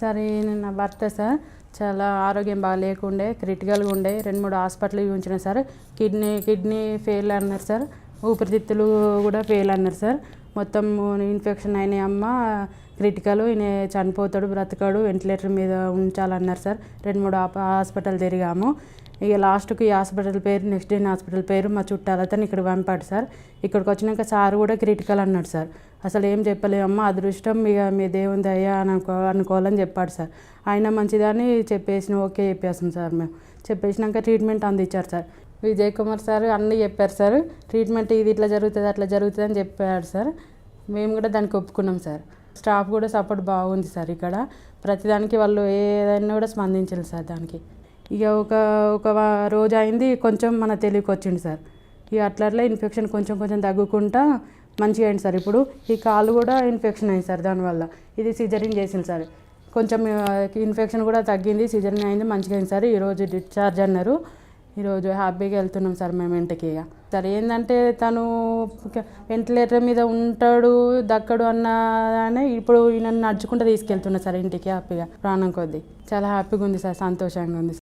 Sir ఈయన నా భర్త సార్ చాలా ఆరోగ్యం బాగా లేకుండే, క్రిటికల్గా ఉండే. 2-3 హాస్పిటల్ చూపించిన సార్. కిడ్నీ ఫెయిల్ అన్నారు సార్, ఊపిరితిత్తులు కూడా ఫెయిల్ అన్నారు సార్. మొత్తం ఇన్ఫెక్షన్ అయినాయి అమ్మ, క్రిటికల్, ఈయన చనిపోతాడు, బ్రతకాడు, వెంటిలేటర్ మీద ఉంచాలన్నారు సార్. 2-3 హాస్పిటల్ తిరిగాము. ఇక లాస్ట్కి ఈ హాస్పిటల్ పేరు, నెక్స్ట్ డే హాస్పిటల్ పేరు మా చుట్టాలతోని ఇక్కడ పంపాడు సార్. ఇక్కడికి వచ్చినాక సార్ కూడా క్రిటికల్ అన్నాడు సార్. అసలు ఏం చెప్పలేమమ్మా, అదృష్టం ఇక మీ దేవుని దయ అనుకోవాలని చెప్పాడు సార్. ఆయన మంచిదని చెప్పేసిన, ఓకే చెప్పేసాం సార్. మేము చెప్పేసినాక ట్రీట్మెంట్ అందించారు సార్. విజయ్ కుమార్ సార్ అన్నీ చెప్పారు సార్. ట్రీట్మెంట్ ఇది ఇట్లా జరుగుతుంది, అట్లా జరుగుతుంది అని చెప్పాడు సార్. మేము కూడా దానికి ఒప్పుకున్నాం సార్. స్టాఫ్ కూడా సపోర్ట్ బాగుంది సార్. ఇక్కడ ప్రతిదానికి వాళ్ళు ఏదైనా కూడా స్పందించారు సార్. దానికి ఇక ఒక రోజు అయింది, కొంచెం మన తెలివికి వచ్చింది సార్. ఇక అట్లా ఇన్ఫెక్షన్ కొంచెం కొంచెం తగ్గుకుంటా మంచిగా అయింది సార్. ఇప్పుడు ఈ కాలు కూడా ఇన్ఫెక్షన్ అయింది సార్. దానివల్ల ఇది సిజరీన్ చేసింది సార్. కొంచెం ఇన్ఫెక్షన్ కూడా తగ్గింది, సిజరీన్ అయింది, మంచిగా అయింది సార్. ఈరోజు డిశ్చార్జ్ అన్నారు. ఈరోజు హ్యాపీగా వెళ్తున్నాం సార్ మేము ఇంటికి. ఇక సార్ ఏంటంటే తను వెంటిలేటర్ మీద ఉంటాడు, దక్కడు అన్నదానే ఇప్పుడు ఈయన నడుచుకుంటూ తీసుకెళ్తున్నా సార్ ఇంటికి హ్యాపీగా, ప్రాణం కొద్దీ. చాలా హ్యాపీగా ఉంది సార్, సంతోషంగా ఉంది.